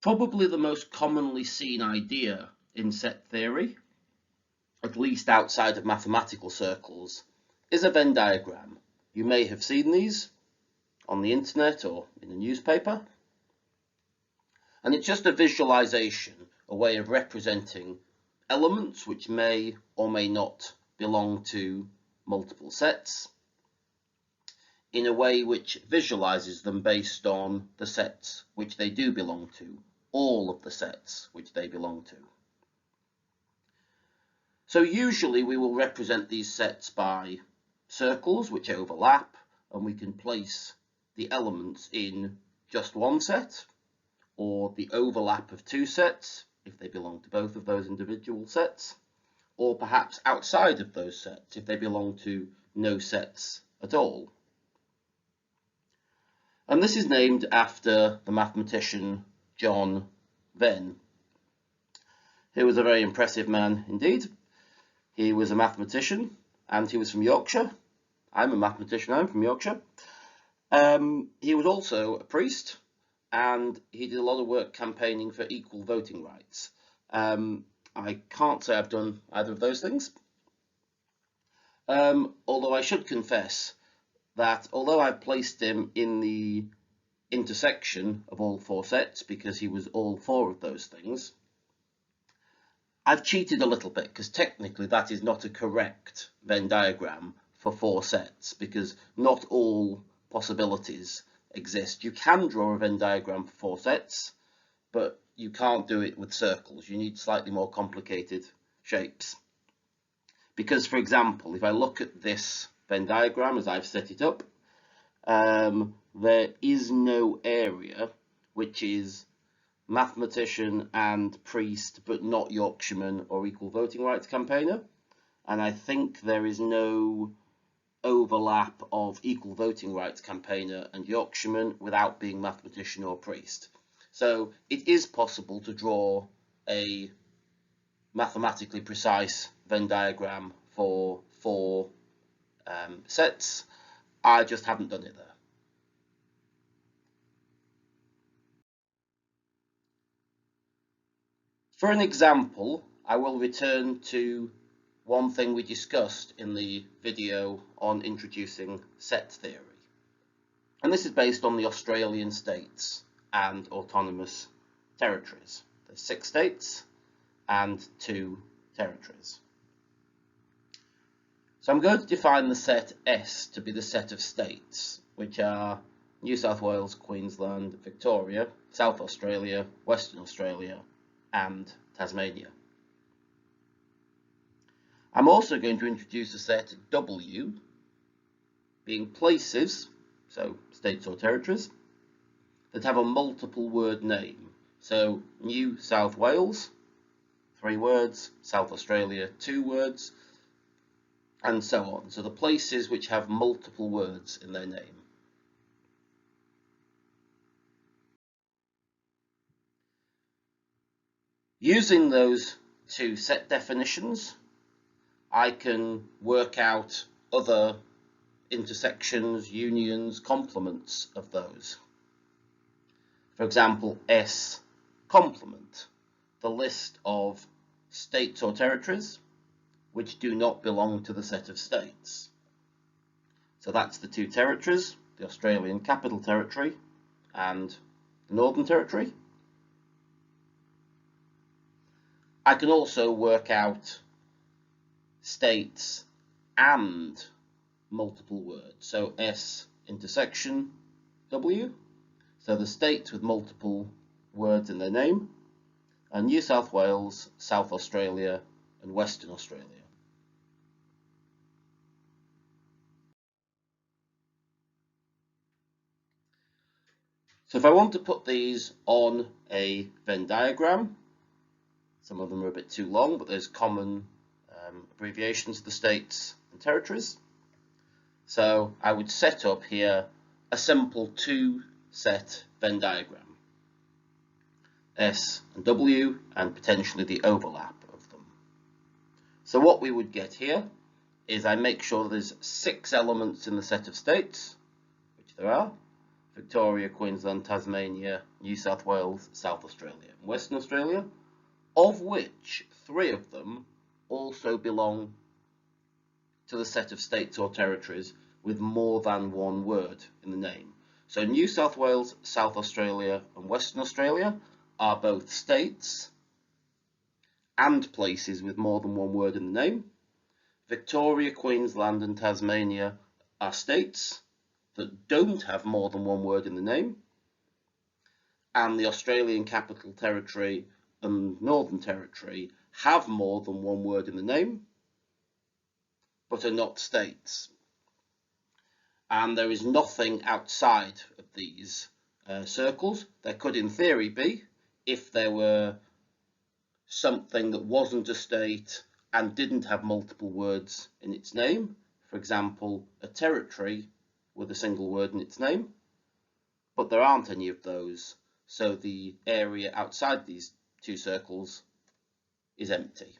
Probably the most commonly seen idea in set theory, at least outside of mathematical circles, is a Venn diagram. You may have seen these on the internet or in a newspaper. And it's just a visualization, a way of representing elements which may or may not belong to multiple sets in a way which visualizes them based on the sets which they do belong to, all of the sets which they belong to. So usually we will represent these sets by circles which overlap, and we can place the elements in just one set, or the overlap of two sets if they belong to both of those individual sets, or perhaps outside of those sets if they belong to no sets at all. And this is named after the mathematician John Venn, who was a very impressive man indeed. He was a mathematician and he was from Yorkshire. I'm a mathematician, I'm from Yorkshire. He was also a priest, and he did a lot of work campaigning for equal voting rights. I can't say I've done either of those things. Although I should confess that although I've placed him in the intersection of all four sets because he was all four of those things, I've cheated a little bit because technically that is not a correct Venn diagram for four sets, because not all possibilities exist. You can draw a Venn diagram for four sets, but you can't do it with circles. You need slightly more complicated shapes. Because, for example, if I look at this Venn diagram as I've set it up, there is no area which is mathematician and priest but not Yorkshireman or equal voting rights campaigner, and I think there is no overlap of equal voting rights campaigner and Yorkshireman without being mathematician or priest. So it is possible to draw a mathematically precise Venn diagram for four sets. I just haven't done it there. For an example, I will return to one thing we discussed in the video on introducing set theory. And this is based on the Australian states and autonomous territories. There's 6 states and 2 territories. So I'm going to define the set S to be the set of states, which are New South Wales, Queensland, Victoria, South Australia, Western Australia, and Tasmania. I'm also going to introduce a set W, being places, so states or territories, that have a multiple word name. So New South Wales, 3 words, South Australia, 2 words, and so on. So the places which have multiple words in their name. Using those 2 set definitions, I can work out other intersections, unions, complements of those. For example, S complement, the list of states or territories which do not belong to the set of states. So that's the 2 territories, the Australian Capital Territory and the Northern Territory. I can also work out states and multiple words, so S intersection W, so the states with multiple words in their name are New South Wales, South Australia, and Western Australia. So if I want to put these on a Venn diagram, some of them are a bit too long, but there's common abbreviations of the states and territories. So I would set up here a simple 2-set Venn diagram, S and W, and potentially the overlap of them. So what we would get here is I make sure there's 6 elements in the set of states, which there are, Victoria, Queensland, Tasmania, New South Wales, South Australia, and Western Australia, of which 3 of them also belong to the set of states or territories with more than one word in the name. So New South Wales, South Australia, and Western Australia are both states and places with more than one word in the name. Victoria, Queensland, and Tasmania are states that don't have more than one word in the name. And the Australian Capital Territory and Northern Territory have more than one word in the name, but are not states. And there is nothing outside of these circles. There could, in theory, be if there were something that wasn't a state and didn't have multiple words in its name. For example, a territory with a single word in its name. But there aren't any of those, so the area outside these 2 circles is empty.